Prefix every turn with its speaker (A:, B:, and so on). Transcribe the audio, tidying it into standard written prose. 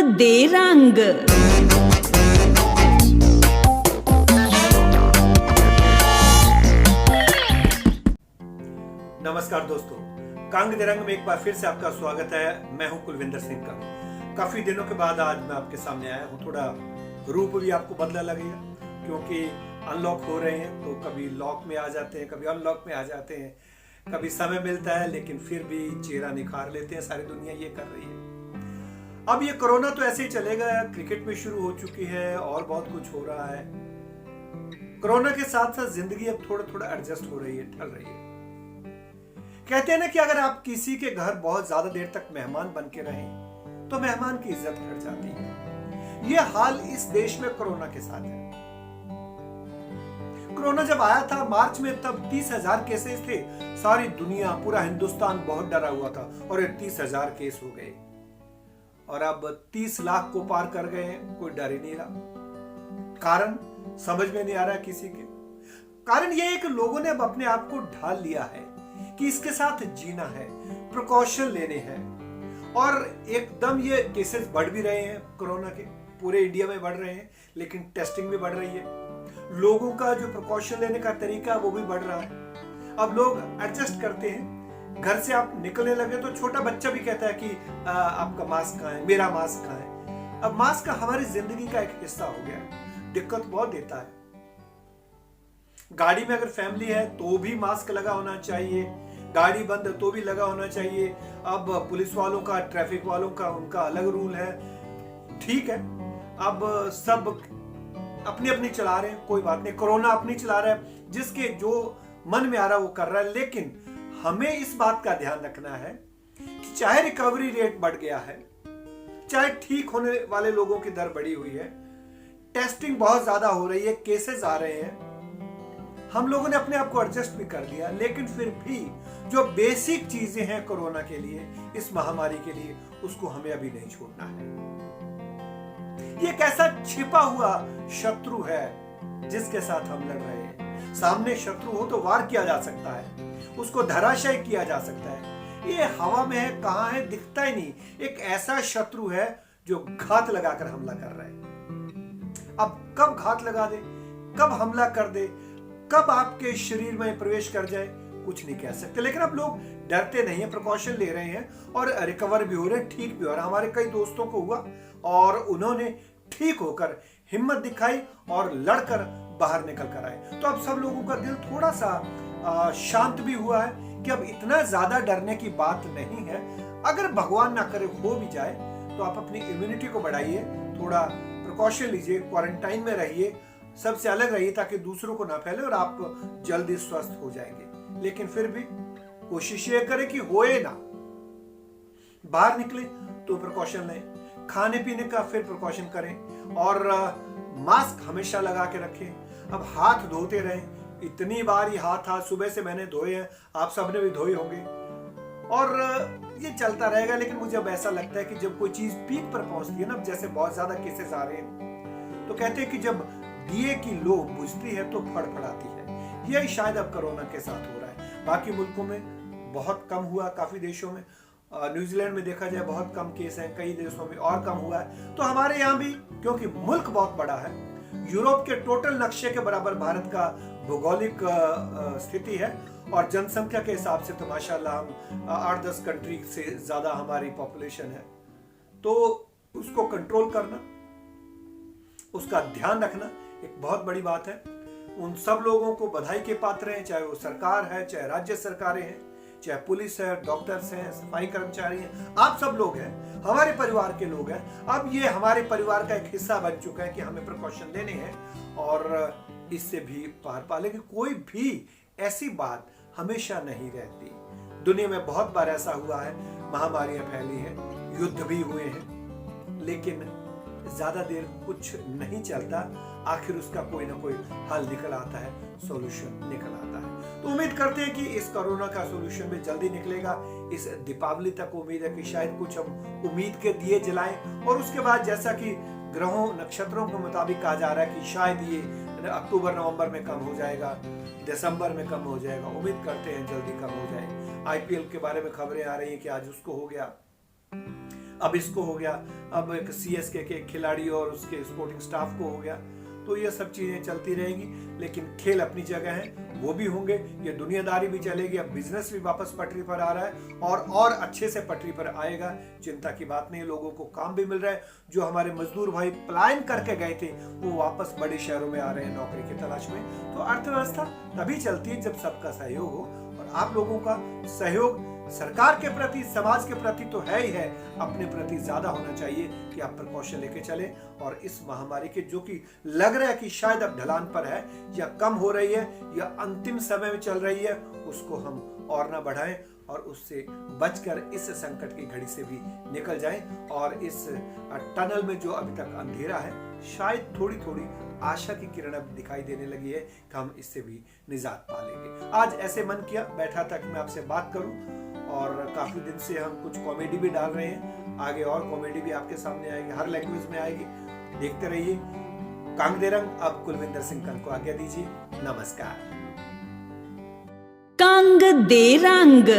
A: दे रंग।
B: नमस्कार दोस्तों, कांग दे रंग में एक बार फिर से आपका स्वागत है। मैं हूं कुलविंदर सिंह का। काफी दिनों के बाद आज मैं आपके सामने आया हूं। थोड़ा रूप भी आपको बदला लगेगा क्योंकि अनलॉक हो रहे हैं, तो कभी लॉक में आ जाते हैं, कभी अनलॉक में आ जाते हैं, कभी समय मिलता है लेकिन फिर भी चेहरा निखार लेते हैं। सारी दुनिया ये कर रही है। अब ये कोरोना तो ऐसे ही चलेगा। क्रिकेट में शुरू हो चुकी है और बहुत कुछ हो रहा है। कोरोना के साथ साथ जिंदगी अब थोड़ा थोड़ा एडजस्ट हो रही है, ढल रही है। कहते हैं ना कि अगर आप किसी के घर बहुत ज्यादा देर तक मेहमान बन के रहें तो मेहमान की इज्जत घट जाती है। यह हाल इस देश में कोरोना के साथ है। कोरोना जब आया था मार्च में, तब 30,000 केसेस थे। सारी दुनिया, पूरा हिंदुस्तान बहुत डरा हुआ था और 30,000 केस हो गए और अब 30 लाख को पार कर गए हैं। कोई डर ही नहीं रहा। कारण समझ में नहीं आ रहा किसी के। कारण यह है कि लोगों ने अब अपने आप को ढाल लिया है कि इसके साथ जीना है, प्रिकॉशन लेने हैं। और एकदम ये केसेस बढ़ भी रहे हैं कोरोना के, पूरे इंडिया में बढ़ रहे हैं, लेकिन टेस्टिंग भी बढ़ रही है। लोगों का जो प्रिकॉशन लेने का तरीका वो भी बढ़ रहा है। अब लोग एडजस्ट करते हैं। घर से आप निकलने लगे तो छोटा बच्चा भी कहता है कि आपका मास्क कहाँ है, मेरा मास्क कहाँ है। अब मास्क हमारी जिंदगी का एक हिस्सा हो गया है। दिक्कत बहुत देता है। गाड़ी में अगर फैमिली है तो भी मास्क लगा होना चाहिए, गाड़ी बंद है तो भी लगा होना चाहिए। अब पुलिस वालों का, ट्रैफिक वालों का, उनका अलग रूल है। ठीक है, अब सब अपनी अपनी चला रहे हैं, कोई बात नहीं। कोरोना अपनी चला रहा है, जिसके जो मन में आ रहा है वो कर रहा है। लेकिन हमें इस बात का ध्यान रखना है कि चाहे रिकवरी रेट बढ़ गया है, चाहे ठीक होने वाले लोगों की दर बढ़ी हुई है, टेस्टिंग बहुत ज्यादा हो रही है, केसेस आ रहे हैं, हम लोगों ने अपने आप को एडजस्ट भी कर लिया, लेकिन फिर भी जो बेसिक चीजें हैं कोरोना के लिए, इस महामारी के लिए, उसको हमें अभी नहीं छोड़ना है। ये एक ऐसा छिपा हुआ शत्रु है जिसके साथ हम लड़ रहे हैं। सामने शत्रु हो तो वार किया जा सकता है, उसको धराशायी किया जा सकता है। ये हवा में है, कहां है दिखता ही नहीं। एक ऐसा शत्रु है जो घात लगाकर हमला कर रहा है। अब कब घात लगा दे, कब हमला कर दे, कब आपके शरीर में प्रवेश कर जाए, कुछ नहीं कह सकते। लेकिन अब लोग डरते नहीं है, प्रिकॉशन ले रहे हैं और रिकवर भी हो रहे हैं, ठीक भी हो रहा है। हमारे कई दोस्तों को हुआ और उन्होंने ठीक होकर हिम्मत दिखाई और लड़कर बाहर निकल कर आए। तो अब सब लोगों का दिल थोड़ा सा शांत भी हुआ है कि अब इतना ज्यादा डरने की बात नहीं है। अगर भगवान ना करे हो भी जाए तो आप अपनी इम्यूनिटी को बढ़ाइए, थोड़ा प्रिकॉशन लीजिए, क्वारंटाइन में रहिए, सबसे अलग रहिए ताकि दूसरों को ना फैले और आप जल्दी स्वस्थ हो जाएंगे। लेकिन फिर भी कोशिश ये करें कि होए ना। बाहर निकले तो प्रिकॉशन लें, खाने पीने का फिर प्रिकॉशन करें और मास्क हमेशा लगा के रखें। अब हाथ धोते रहें। इतनी बार ये हाथ सुबह से मैंने धोए हैं, आप सबने भी धोए होंगे और ये चलता रहेगा। लेकिन मुझे अब ऐसा लगता है कि जब कोई चीज पीक पर पहुंचती है ना, जैसे बहुत ज्यादा केसेस आ रहे हैं, तो कहते हैं कि जब दिए की लो बुझती है तो फड़फड़ाती है। यही शायद अब कोरोना के साथ हो रहा है। बाकी मुल्कों में बहुत कम हुआ, काफी देशों में, न्यूजीलैंड में देखा जाए बहुत कम केस हैं, कई देशों में और कम हुआ है। तो हमारे यहाँ भी, क्योंकि मुल्क बहुत बड़ा है, यूरोप के टोटल नक्शे के बराबर भारत का भौगोलिक स्थिति है और जनसंख्या के हिसाब से तो माशाल्लाह हम 8-10 कंट्री से ज्यादा हमारी पॉपुलेशन है। तो उसको कंट्रोल करना, उसका ध्यान रखना एक बहुत बड़ी बात है। उन सब लोगों को बधाई के पात्र हैं, चाहे वो सरकार है, चाहे राज्य सरकारें हैं, चाहे पुलिस है, डॉक्टर्स हैं, सफाई कर्मचारी हैं, आप सब लोग हैं, हमारे परिवार के लोग हैं। अब ये हमारे परिवार का एक हिस्सा बन चुका है कि हमें प्रिकॉशन लेने हैं और इससे भी पार पा लेंगे। कोई भी ऐसी बात हमेशा नहीं रहती। दुनिया में बहुत बार ऐसा हुआ है, महामारियां फैली हैं, युद्ध भी हुए हैं, लेकिन ज्यादा देर कुछ नहीं चलता। आखिर उसका कोई ना कोई हल निकल आता है, सॉल्यूशन निकल आता है। तो उम्मीद करते हैं कि इस कोरोना का सॉल्यूशन भी जल्दी निकलेगा। इस दीपावली तक उम्मीद है कि शायद कुछ हम उम्मीद के दिए जलाएं और उसके बाद जैसा कि ग्रहों नक्षत्रों के मुताबिक कहा जा रहा है कि शायद ये अक्टूबर नवंबर में कम हो जाएगा, दिसंबर में कम हो जाएगा। उम्मीद करते हैं जल्दी कम हो जाए। आईपीएल के बारे में खबरें आ रही हैं कि आज उसको हो गया। अब इसको हो गया, अब एक सीएसके के खिलाड़ी और उसके सपोर्टिंग स्टाफ को हो गया। तो ये सब चीजें चलती रहेगी, लेकिन खेल अपनी जगह है, वो भी होंगे, ये दुनियादारी भी चलेगी। अब बिजनेस भी वापस पटरी पर आ रहा है और अच्छे से पटरी पर आएगा, चिंता की बात नहीं। लोगों को काम भी मिल रहा है, जो हमारे मजदूर भाई पलायन करके गए थे वो वापस बड़े शहरों में आ रहे हैं नौकरी की तलाश में। तो अर्थव्यवस्था तभी चलती है जब सबका सहयोग हो, और आप लोगों का सहयोग सरकार के प्रति, समाज के प्रति तो है ही है, अपने प्रति ज्यादा होना चाहिए कि आप प्रिकॉशन लेके चले और इस महामारी के, जो कि लग रहा है कि शायद अब ढलान पर है या कम हो रही है या अंतिम समय में चल रही है, उसको हम और ना बढ़ाएं और उससे बचकर इस संकट की घड़ी से भी निकल जाएं। और इस टनल में जो अभी तक अंधेरा है, शायद थोड़ी थोड़ी आशा की किरण अब दिखाई देने लगी है कि हम इससे भी निजात पा लेंगे। आज ऐसे मन किया, बैठा था कि मैं आपसे बात करूं, और काफी दिन से हम कुछ कॉमेडी भी डाल रहे हैं, आगे और कॉमेडी भी आपके सामने आएगी, हर लैंग्वेज में आएगी, देखते रहिए। कांग दे रंग। अब कुलविंदर सिंह कंग को आज्ञा दीजिए, नमस्कार।
A: कांग दे रंग।